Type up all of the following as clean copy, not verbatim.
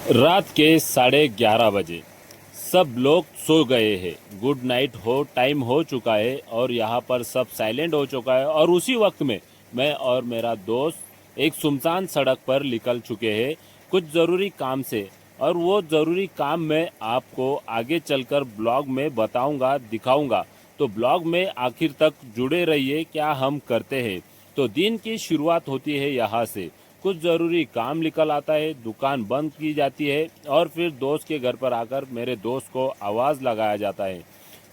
रात के 11:30 बजे सब लोग सो गए हैं। गुड नाइट हो टाइम हो चुका है और यहाँ पर सब साइलेंट हो चुका है। और उसी वक्त में मैं और मेरा दोस्त एक सुनसान सड़क पर निकल चुके हैं कुछ ज़रूरी काम से। और वो ज़रूरी काम मैं आपको आगे चलकर ब्लॉग में बताऊंगा, दिखाऊंगा। तो ब्लॉग में आखिर तक जुड़े रहिए। क्या हम करते हैं, तो दिन की शुरुआत होती है यहाँ से। कुछ ज़रूरी काम निकल आता है, दुकान बंद की जाती है और फिर दोस्त के घर पर आकर मेरे दोस्त को आवाज़ लगाया जाता है।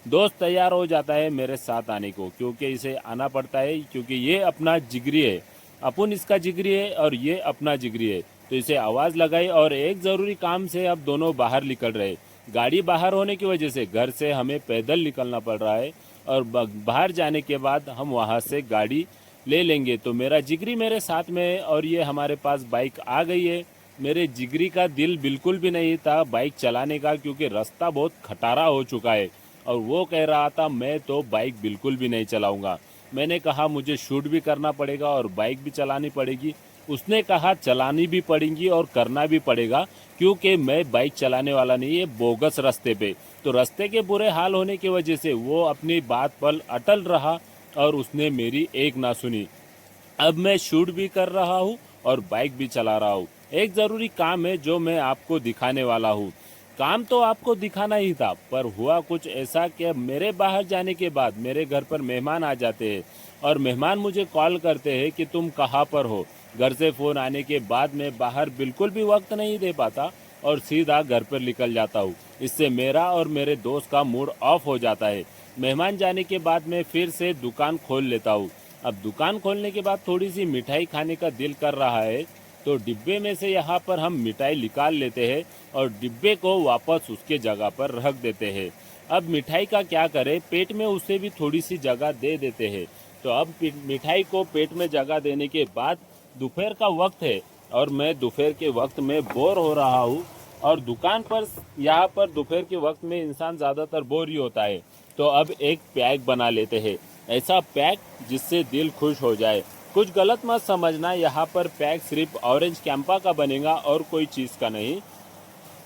दोस्त तैयार हो जाता है मेरे साथ आने को, क्योंकि इसे आना पड़ता है, क्योंकि ये अपना जिगरी है। अपन इसका जिगरी है और ये अपना जिगरी है। तो इसे आवाज़ लगाई और एक ज़रूरी काम से अब दोनों बाहर निकल रहे। गाड़ी बाहर होने की वजह से घर से हमें पैदल निकलना पड़ रहा है। और बाहर जाने के बाद हम वहाँ से गाड़ी ले लेंगे। तो मेरा जिगरी मेरे साथ में है और ये हमारे पास बाइक आ गई है। मेरे जिगरी का दिल बिल्कुल भी नहीं था बाइक चलाने का, क्योंकि रास्ता बहुत खटारा हो चुका है। और वो कह रहा था मैं तो बाइक बिल्कुल भी नहीं चलाऊंगा। मैंने कहा मुझे शूट भी करना पड़ेगा और बाइक भी चलानी पड़ेगी। उसने कहा चलानी भी पड़ेगी और करना भी पड़ेगा, क्योंकि मैं बाइक चलाने वाला नहीं है बोगस रास्ते पे। तो रास्ते के बुरे हाल होने की वजह से वो अपनी बात पर अटल रहा और उसने मेरी एक ना सुनी। अब मैं शूट भी कर रहा हूँ और बाइक भी चला रहा हूँ। एक ज़रूरी काम है जो मैं आपको दिखाने वाला हूँ। काम तो आपको दिखाना ही था, पर हुआ कुछ ऐसा कि मेरे बाहर जाने के बाद मेरे घर पर मेहमान आ जाते हैं और मेहमान मुझे कॉल करते हैं कि तुम कहाँ पर हो। घर से फ़ोन आने के बाद मैं बाहर बिल्कुल भी वक्त नहीं दे पाता और सीधा घर पर निकल जाता हूँ। इससे मेरा और मेरे दोस्त का मूड ऑफ हो जाता है। मेहमान जाने के बाद मैं फिर से दुकान खोल लेता हूँ। अब दुकान खोलने के बाद थोड़ी सी मिठाई खाने का दिल कर रहा है, तो डिब्बे में से यहाँ पर हम मिठाई निकाल लेते हैं और डिब्बे को वापस उसके जगह पर रख देते हैं। अब मिठाई का क्या करें, पेट में उसे भी थोड़ी सी जगह दे देते हैं। तो अब मिठाई को पेट में जगह देने के बाद दोपहर का वक्त है और मैं दोपहर के वक्त में बोर हो रहा हूँ। और दुकान पर यहाँ पर दोपहर के वक्त में इंसान ज़्यादातर बोर ही होता है। तो अब एक पैक बना लेते हैं, ऐसा पैक जिससे दिल खुश हो जाए। कुछ गलत मत समझना, यहाँ पर पैक सिर्फ ऑरेंज कैंपा का बनेगा और कोई चीज़ का नहीं।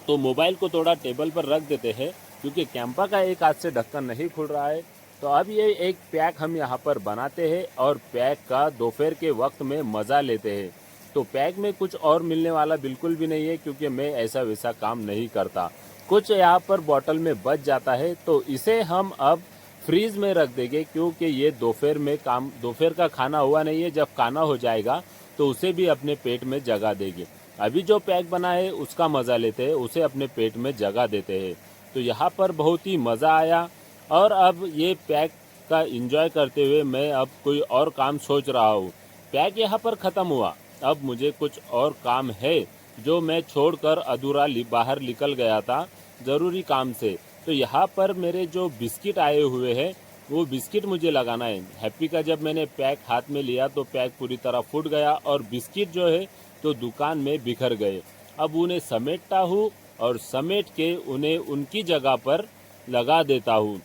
तो मोबाइल को थोड़ा टेबल पर रख देते हैं, क्योंकि कैंपा का एक हाथ से ढक्कन नहीं खुल रहा है। तो अब ये एक पैक हम यहाँ पर बनाते हैं और पैक का दोपहर के वक्त में मज़ा लेते हैं। तो पैक में कुछ और मिलने वाला बिल्कुल भी नहीं है, क्योंकि मैं ऐसा वैसा काम नहीं करता। कुछ यहाँ पर बॉटल में बच जाता है, तो इसे हम अब फ्रीज में रख देंगे, क्योंकि ये दोपहर का खाना हुआ नहीं है। जब खाना हो जाएगा तो उसे भी अपने पेट में जगह देंगे। अभी जो पैक बना है उसका मज़ा लेते हैं, उसे अपने पेट में जगह देते हैं। तो यहाँ पर बहुत ही मज़ा आया। और अब ये पैक का एंजॉय करते हुए मैं अब कोई और काम सोच रहा हूँ। पैक यहाँ पर ख़त्म हुआ, अब मुझे कुछ और काम है जो मैं छोड़कर अधूरा बाहर निकल गया था ज़रूरी काम से। तो यहाँ पर मेरे जो बिस्किट आए हुए हैं वो बिस्किट मुझे लगाना है। हैप्पी का जब मैंने पैक हाथ में लिया तो पैक पूरी तरह फूट गया और बिस्किट जो है तो दुकान में बिखर गए। अब उन्हें समेटता हूँ और समेट के उन्हें उनकी जगह पर लगा देता हूँ।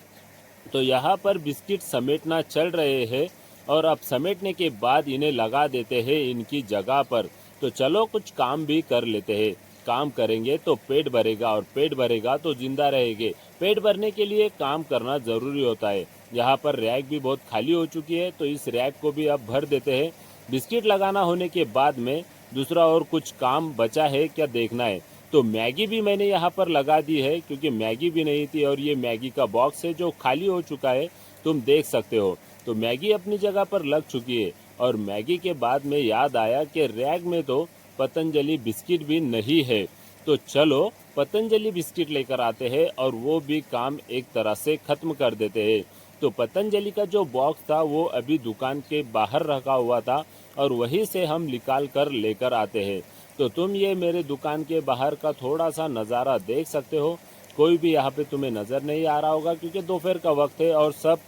तो यहाँ पर बिस्किट समेटना चल रहे हैं और अब समेटने के बाद इन्हें लगा देते हैं इनकी जगह पर। तो चलो कुछ काम भी कर लेते हैं। काम करेंगे तो पेट भरेगा और पेट भरेगा तो जिंदा रहेंगे। पेट भरने के लिए काम करना ज़रूरी होता है। यहाँ पर रैक भी बहुत खाली हो चुकी है, तो इस रैक को भी अब भर देते हैं। बिस्किट लगाना होने के बाद में दूसरा और कुछ काम बचा है क्या देखना है। तो मैगी भी मैंने यहाँ पर लगा दी है, क्योंकि मैगी भी नहीं थी और ये मैगी का बॉक्स है जो खाली हो चुका है, तुम देख सकते हो। तो मैगी अपनी जगह पर लग चुकी है। और मैगी के बाद में याद आया कि रैक में तो पतंजलि बिस्किट भी नहीं है। तो चलो पतंजलि बिस्किट लेकर आते हैं और वो भी काम एक तरह से ख़त्म कर देते हैं। तो पतंजलि का जो बॉक्स था वो अभी दुकान के बाहर रखा हुआ था और वहीं से हम निकाल कर लेकर आते हैं। तो तुम ये मेरे दुकान के बाहर का थोड़ा सा नज़ारा देख सकते हो। कोई भी यहाँ पे तुम्हें नज़र नहीं आ रहा होगा, क्योंकि दोपहर का वक्त है और सब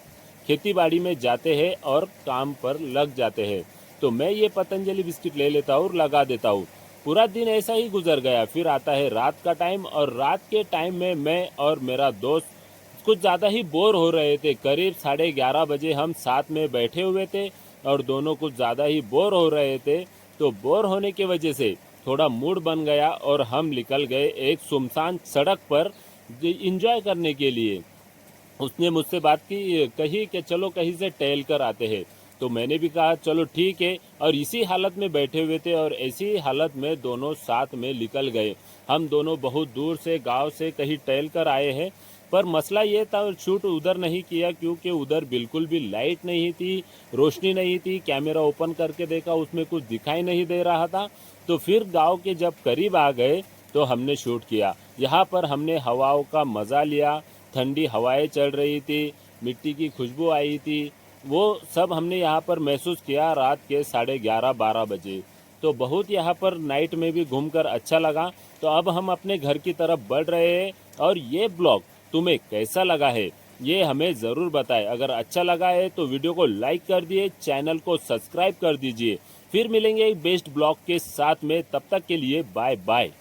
खेती बाड़ी में जाते हैं और काम पर लग जाते हैं। तो मैं ये पतंजलि बिस्किट ले लेता हूँ और लगा देता हूँ। पूरा दिन ऐसा ही गुजर गया। फिर आता है रात का टाइम और रात के टाइम में मैं और मेरा दोस्त कुछ ज़्यादा ही बोर हो रहे थे। करीब 11:30 बजे हम साथ में बैठे हुए थे और दोनों कुछ ज़्यादा ही बोर हो रहे थे। तो बोर होने की वजह से थोड़ा मूड बन गया और हम निकल गए एक सुनसान सड़क पर एंजॉय करने के लिए। उसने मुझसे बात की, कही कि चलो कहीं से टहल कर आते हैं। तो मैंने भी कहा चलो ठीक है, और इसी हालत में बैठे हुए थे और ऐसी हालत में दोनों साथ में निकल गए। हम दोनों बहुत दूर से गांव से कहीं टहल कर आए हैं, पर मसला ये था शूट उधर नहीं किया क्योंकि उधर बिल्कुल भी लाइट नहीं थी, रोशनी नहीं थी। कैमरा ओपन करके देखा, उसमें कुछ दिखाई नहीं दे रहा था। तो फिर गांव के जब करीब आ गए तो हमने शूट किया। यहाँ पर हमने हवाओं का मज़ा लिया, ठंडी हवाएं चल रही थी, मिट्टी की खुशबू आई थी, वो सब हमने यहाँ पर महसूस किया रात के 11:30-12 बजे। तो बहुत यहाँ पर नाइट में भी घूमकर अच्छा लगा। तो अब हम अपने घर की तरफ बढ़ रहे हैं, और ये ब्लॉग तुम्हें कैसा लगा है ये हमें ज़रूर बताएं। अगर अच्छा लगा है तो वीडियो को लाइक कर दिए, चैनल को सब्सक्राइब कर दीजिए। फिर मिलेंगे एक बेस्ट ब्लॉग के साथ में, तब तक के लिए बाय बाय।